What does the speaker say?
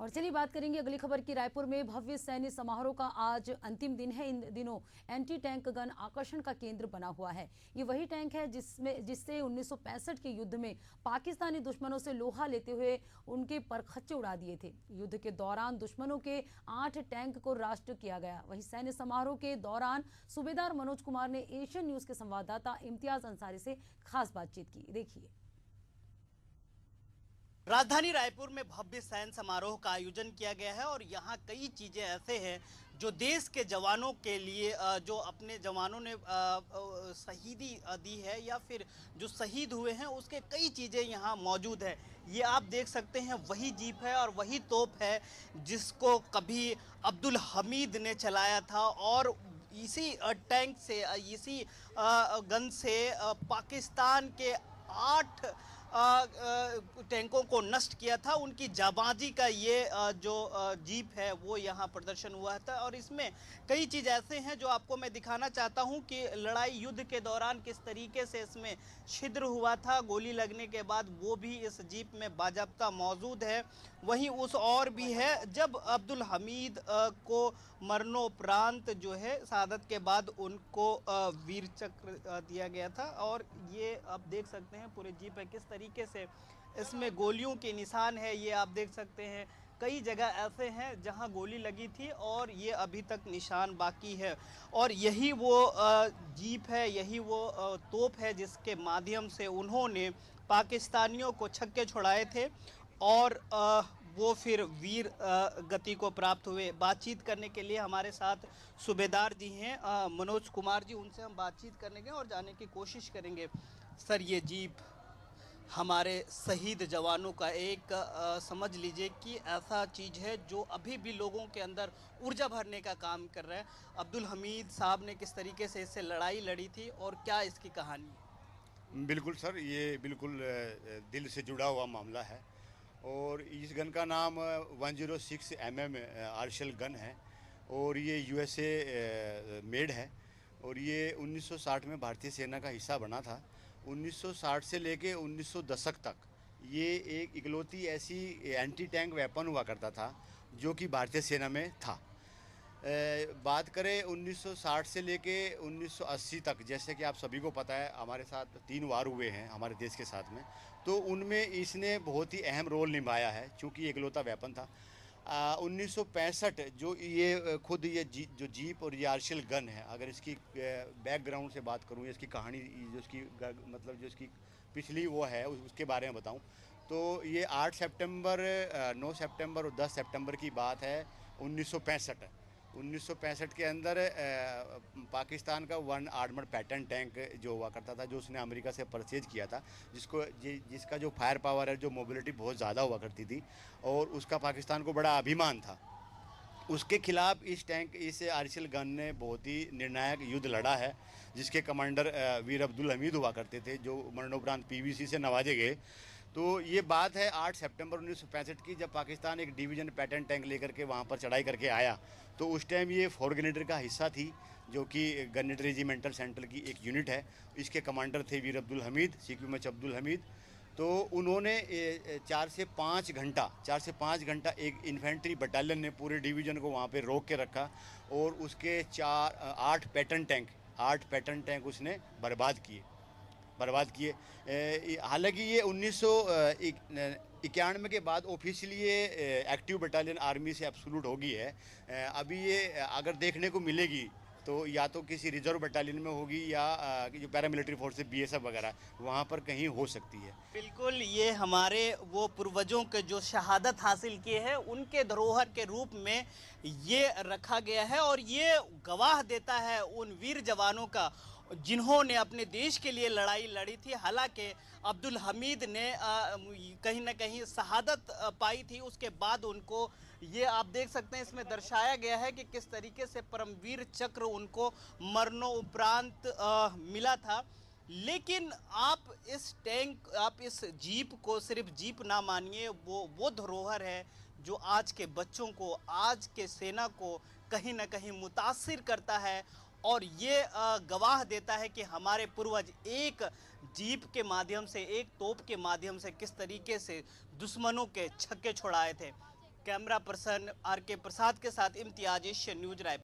और चलिए बात करेंगे अगली खबर की। रायपुर में भव्य सैन्य समारोह का आज अंतिम दिन है। इन दिनों एंटी टैंक गन आकर्षण का केंद्र बना हुआ है। ये वही टैंक है जिससे 1965 के युद्ध में पाकिस्तानी दुश्मनों से लोहा लेते हुए उनके परखच्चे उड़ा दिए थे। युद्ध के दौरान दुश्मनों के 8 टैंक को राष्ट्र किया गया। वहीं सैन्य समारोह के दौरान सूबेदार मनोज कुमार ने एशियन न्यूज के संवाददाता इम्तियाज अंसारी से खास बातचीत की। देखिए। राजधानी रायपुर में भव्य सैन्य समारोह का आयोजन किया गया है और यहाँ कई चीज़ें ऐसे हैं जो देश के जवानों के लिए, जो अपने जवानों ने शहीदी दी है या फिर जो शहीद हुए हैं, उसके कई चीज़ें यहाँ मौजूद है। ये आप देख सकते हैं, वही जीप है और वही तोप है जिसको कभी अब्दुल हमीद ने चलाया था और इसी टैंक से, इसी गन से पाकिस्तान के 8 टैंकों को नष्ट किया था। उनकी जाबाजी का ये जो जीप है वो यहाँ प्रदर्शन हुआ था और इसमें कई चीज़ ऐसे हैं जो आपको मैं दिखाना चाहता हूँ कि लड़ाई युद्ध के दौरान किस तरीके से इसमें छिद्र हुआ था। गोली लगने के बाद वो भी इस जीप में बाजाब्ता मौजूद है। वहीं उस और भी है जब अब्दुल हमीद को मरणोपरांत जो है शहादत के बाद उनको वीर चक्र दिया गया था। और ये आप देख सकते हैं पूरे जीप है किस तरीके से इसमें गोलियों के निशान है। ये आप देख सकते हैं कई जगह ऐसे हैं जहां गोली लगी थी और ये अभी तक निशान बाकी है। और यही वो जीप है, यही वो तोप है जिसके माध्यम से उन्होंने पाकिस्तानियों को छक्के छुड़ाए थे और वो फिर वीर गति को प्राप्त हुए। बातचीत करने के लिए हमारे साथ सूबेदार जी हैं मनोज कुमार जी, उनसे हम बातचीत करेंगे और जानने की कोशिश करेंगे। सर, ये जीप हमारे शहीद जवानों का एक समझ लीजिए कि ऐसा चीज़ है जो अभी भी लोगों के अंदर ऊर्जा भरने का काम कर रहा है। अब्दुल हमीद साहब ने किस तरीके से इससे लड़ाई लड़ी थी और क्या इसकी कहानी है? बिल्कुल सर, ये बिल्कुल दिल से जुड़ा हुआ मामला है और इस गन का नाम 106 mm आर्शल गन है और ये USA मेड है और ये 1960 में भारतीय सेना का हिस्सा बना था। 1960 से लेके 1900 दशक तक ये एक इकलौती ऐसी एंटी टैंक वेपन हुआ करता था जो कि भारतीय सेना में था। बात करें 1960 से लेके 1980 तक, जैसे कि आप सभी को पता है हमारे साथ 3 वार हुए हैं हमारे देश के साथ में, तो उनमें इसने बहुत ही अहम रोल निभाया है चूँकि एकलौता वेपन था। 1965 जो ये खुद ये जो जीप और ये आर्शल गन है, अगर इसकी बैकग्राउंड से बात करूँ, इसकी कहानी जो इसकी मतलब जो इसकी पिछली वो है उसके बारे में बताऊँ तो ये 8 सितंबर, 9 सितंबर और 10 सितंबर की बात है 1965। 1965 के अंदर पाकिस्तान का 1 आर्मर्ड पैटर्न टैंक जो हुआ करता था, जो उसने अमेरिका से परचेज किया था, जिसका जो फायर पावर है, जो मोबिलिटी बहुत ज़्यादा हुआ करती थी और उसका पाकिस्तान को बड़ा अभिमान था। उसके खिलाफ इस आर्शल गन ने बहुत ही निर्णायक युद्ध लड़ा है जिसके कमांडर वीर अब्दुल हमीद हुआ करते थे, जो मरणोपरांत PVC से नवाजे गए। तो ये बात है 8 सितंबर 1965 की, जब पाकिस्तान एक डिवीजन पैटर्न टैंक लेकर के वहाँ पर चढ़ाई करके आया। तो उस टाइम ये 4 ग्रेनेडर का हिस्सा थी जो कि गन्नेटर रेजिमेंटल सेंटर की एक यूनिट है। इसके कमांडर थे वीर अब्दुल हमीद, CQMH अब्दुल हमीद। तो उन्होंने 4 से 5 घंटा एक इन्फेंट्री बटालियन ने पूरे डिवीज़न को वहाँ पे रोक के रखा और उसके 8 पैटर्न टैंक उसने बर्बाद किए। हालांकि ये 1991 के बाद ऑफिशियली ये एक्टिव बटालियन आर्मी से एब्सोल्यूट हो गई है। अभी ये अगर देखने को मिलेगी तो या तो किसी रिजर्व बटालियन में होगी या जो पैरामिलिट्री फोर्स है BSF वगैरह, वहाँ पर कहीं हो सकती है। बिल्कुल, ये हमारे वो पूर्वजों के जो शहादत हासिल किए हैं उनके धरोहर के रूप में ये रखा गया है और ये गवाह देता है उन वीर जवानों का जिन्होंने अपने देश के लिए लड़ाई लड़ी थी। हालांकि अब्दुल हमीद ने कहीं ना कहीं शहादत पाई थी, उसके बाद उनको ये आप देख सकते हैं इसमें दर्शाया गया है कि किस तरीके से परमवीर चक्र उनको मरणोपरांत मिला था। लेकिन आप इस जीप को सिर्फ जीप ना मानिए, वो धरोहर है जो आज के बच्चों को, आज के सेना को कहीं ना कहीं मुतासिर करता है और ये गवाह देता है कि हमारे पूर्वज एक जीप के माध्यम से, एक तोप के माध्यम से किस तरीके से दुश्मनों के छक्के छुड़ाए थे। कैमरा पर्सन आर के प्रसाद के साथ इम्तियाज न्यूज रायपुर।